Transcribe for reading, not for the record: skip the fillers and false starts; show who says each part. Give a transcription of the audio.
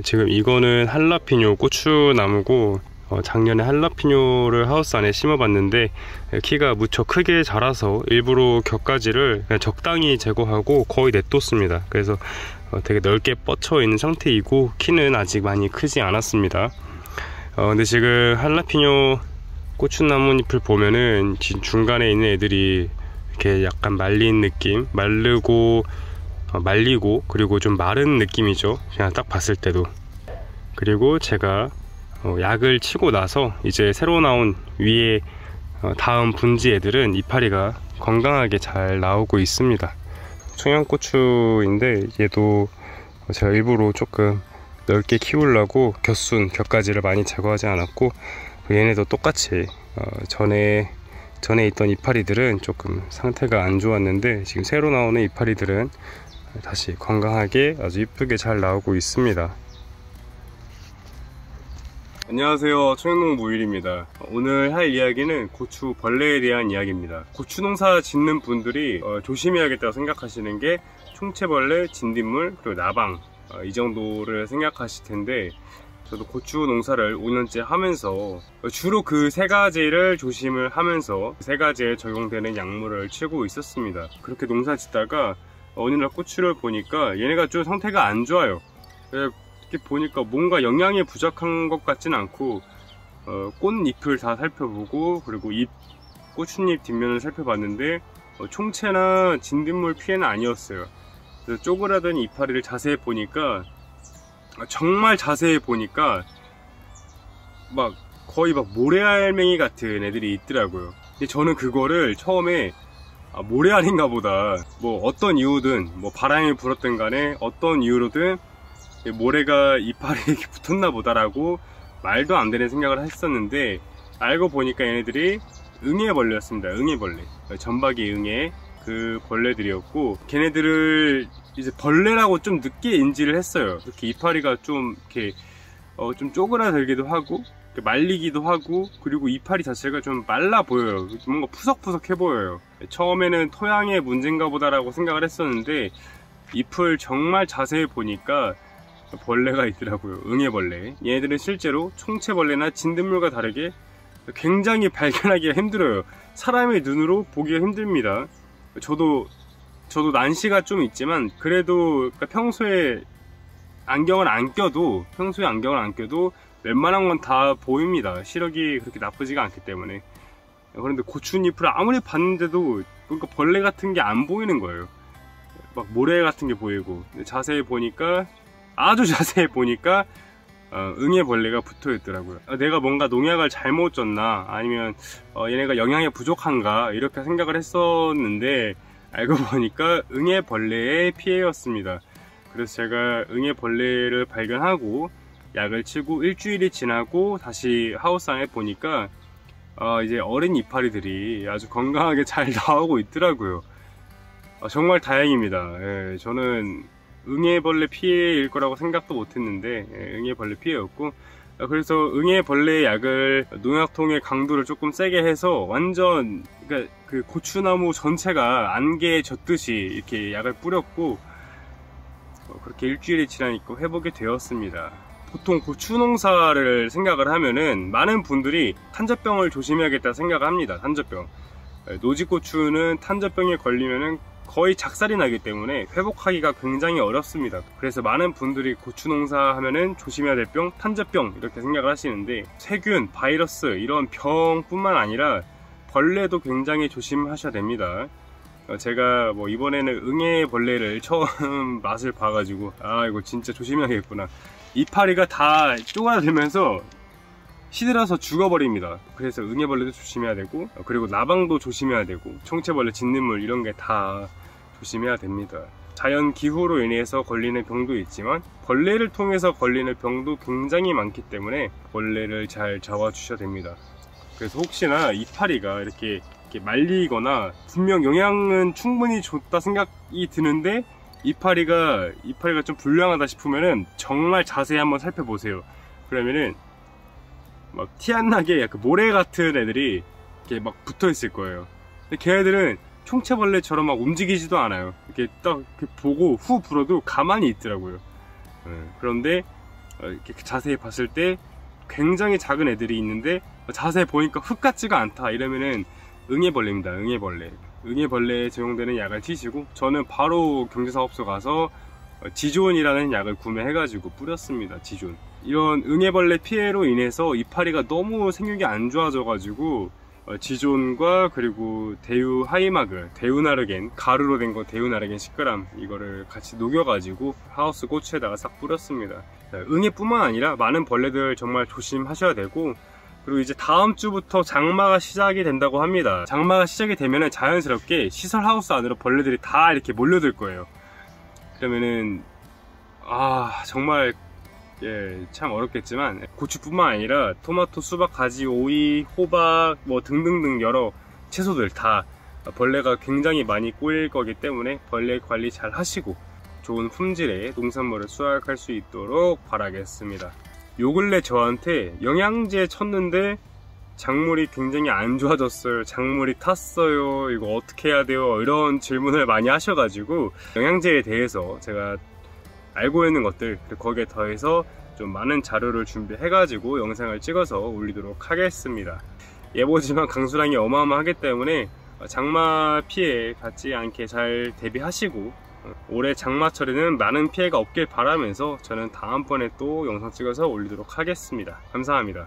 Speaker 1: 지금 이거는 할라피뇨 고추나무고, 작년에 할라피뇨를 하우스 안에 심어봤는데 키가 무척 크게 자라서 일부러 격가지를 그냥 적당히 제거하고 거의 냅뒀습니다. 그래서 되게 넓게 뻗쳐 있는 상태이고 키는 아직 많이 크지 않았습니다. 근데 지금 할라피뇨 고추나무잎을 보면은 지금 중간에 있는 애들이 이렇게 약간 말린 느낌, 말리고 그리고 좀 마른 느낌이죠, 그냥 딱 봤을 때도. 그리고 제가 약을 치고 나서 이제 새로 나온 위에 다음 분지 애들은 이파리가 건강하게 잘 나오고 있습니다. 청양고추인데 얘도 제가 일부러 조금 넓게 키우려고 곁가지를 많이 제거하지 않았고, 얘네도 똑같이 전에 있던 이파리들은 조금 상태가 안 좋았는데 지금 새로 나오는 이파리들은 다시 건강하게 아주 이쁘게 잘 나오고 있습니다. 안녕하세요, 청양농부 우일입니다. 오늘 할 이야기는 고추 벌레에 대한 이야기입니다. 고추 농사 짓는 분들이 조심해야겠다고 생각하시는 게 총채벌레, 진딧물, 그리고 나방, 이 정도를 생각하실 텐데, 저도 고추 농사를 5년째 하면서 주로 그 세 가지를 조심을 하면서 세 가지에 적용되는 약물을 치고 있었습니다. 그렇게 농사 짓다가 어느 날 고추를 보니까 얘네가 좀 상태가 안 좋아요. 이렇게 보니까 뭔가 영양이 부족한 것 같진 않고, 꽃잎을 다 살펴보고 그리고 고추잎 뒷면을 살펴봤는데 총채나 진딧물 피해는 아니었어요. 그래서 쪼그라든 이파리를 자세히 보니까, 정말 자세히 보니까 막 거의 막 모래알맹이 같은 애들이 있더라고요. 근데 저는 그거를 처음에 모래알인가 보다, 뭐 어떤 이유든, 뭐 바람이 불었든 간에 어떤 이유로든 모래가 이파리에 붙었나 보다라고 말도 안 되는 생각을 했었는데, 알고 보니까 얘네들이 응애벌레였습니다. 응애벌레, 전박이 응애 그 벌레들이었고, 걔네들을 이제 벌레라고 좀 늦게 인지를 했어요. 이렇게 이파리가 좀 이렇게 좀 쪼그라들기도 하고 말리기도 하고, 그리고 이파리 자체가 좀 말라 보여요. 뭔가 푸석푸석해 보여요. 처음에는 토양의 문제인가 보다라고 생각을 했었는데 잎을 정말 자세히 보니까 벌레가 있더라고요. 응애벌레. 얘네들은 실제로 총채벌레나 진딧물과 다르게 굉장히 발견하기가 힘들어요. 사람의 눈으로 보기가 힘듭니다. 저도 난시가 좀 있지만 그래도 평소에 안경을 안 껴도 웬만한 건 다 보입니다. 시력이 그렇게 나쁘지가 않기 때문에. 그런데 고추잎을 아무리 봤는데도 뭔가 벌레 같은 게 안 보이는 거예요. 막 모래 같은 게 보이고. 아주 자세히 보니까 응애벌레가 붙어 있더라고요. 내가 뭔가 농약을 잘못 줬나, 아니면 얘네가 영양이 부족한가, 이렇게 생각을 했었는데 알고 보니까 응애벌레의 피해였습니다. 그래서 제가 응애벌레를 발견하고 약을 치고 일주일이 지나고 다시 하우스 안에 보니까 이제 어린 이파리들이 아주 건강하게 잘 나오고 있더라고요. 정말 다행입니다. 예, 저는 응애벌레 피해일 거라고 생각도 못했는데 응애벌레 피해였고, 그래서 응애벌레 약을 농약통의 강도를 조금 세게 해서 완전, 그러니까 그 고추나무 전체가 안개에 젖듯이 이렇게 약을 뿌렸고, 그렇게 일주일이 지나니까 회복이 되었습니다. 보통 고추 농사를 생각을 하면은 많은 분들이 탄저병을 조심해야겠다 생각을 합니다. 탄저병. 노지고추는 탄저병에 걸리면은 거의 작살이 나기 때문에 회복하기가 굉장히 어렵습니다. 그래서 많은 분들이 고추 농사 하면은 조심해야 될 병, 탄저병 이렇게 생각을 하시는데, 세균, 바이러스 이런 병뿐만 아니라 벌레도 굉장히 조심하셔야 됩니다. 제가 뭐 이번에는 응애벌레를 처음 맛을 봐가지고 이거 진짜 조심해야겠구나. 이파리가 다 쪼그라들면서 시들어서 죽어버립니다. 그래서 응애벌레도 조심해야 되고, 그리고 나방도 조심해야 되고, 총채벌레, 진딧물 이런 게 다 조심해야 됩니다. 자연 기후로 인해서 걸리는 병도 있지만 벌레를 통해서 걸리는 병도 굉장히 많기 때문에 벌레를 잘 잡아주셔야 됩니다. 그래서 혹시나 이파리가 이렇게 말리거나, 분명 영양은 충분히 줬다 생각이 드는데 이파리가 좀 불량하다 싶으면은 정말 자세히 한번 살펴보세요. 그러면은 막 티 안 나게 약간 모래 같은 애들이 이렇게 막 붙어 있을 거예요. 근데 걔네들은 총채벌레처럼 막 움직이지도 않아요. 이렇게 딱 이렇게 보고 후 불어도 가만히 있더라고요. 그런데 이렇게 자세히 봤을 때 굉장히 작은 애들이 있는데 자세히 보니까 흙 같지가 않다 이러면은 응애벌레입니다. 응애벌레에 적용되는 약을 치시고, 저는 바로 경제사업소 가서 지존이라는 약을 구매해가지고 뿌렸습니다. 지존. 이런 응애벌레 피해로 인해서 이파리가 너무 생육이 안 좋아져가지고 지존과 그리고 대유 하이마글, 대유나르겐, 가루로 된 거 대유나르겐 10g 이거를 같이 녹여가지고 하우스 고추에다가 싹 뿌렸습니다. 응애뿐만 아니라 많은 벌레들 정말 조심하셔야 되고, 그리고 이제 다음 주부터 장마가 시작이 된다고 합니다. 장마가 시작이 되면은 자연스럽게 시설 하우스 안으로 벌레들이 다 이렇게 몰려들 거예요. 그러면은 정말 참 어렵겠지만 고추뿐만 아니라 토마토, 수박, 가지, 오이, 호박 뭐 등등등 여러 채소들 다 벌레가 굉장히 많이 꼬일 거기 때문에 벌레 관리 잘 하시고 좋은 품질의 농산물을 수확할 수 있도록 바라겠습니다. 요 근래 저한테 영양제 쳤는데 작물이 굉장히 안 좋아졌어요, 작물이 탔어요, 이거 어떻게 해야 돼요, 이런 질문을 많이 하셔가지고 영양제에 대해서 제가 알고 있는 것들, 거기에 더해서 좀 많은 자료를 준비해가지고 영상을 찍어서 올리도록 하겠습니다. 예보지만 강수량이 어마어마하기 때문에 장마 피해 받지 않게 잘 대비하시고 올해 장마철에는 많은 피해가 없길 바라면서 저는 다음번에 또 영상 찍어서 올리도록 하겠습니다. 감사합니다.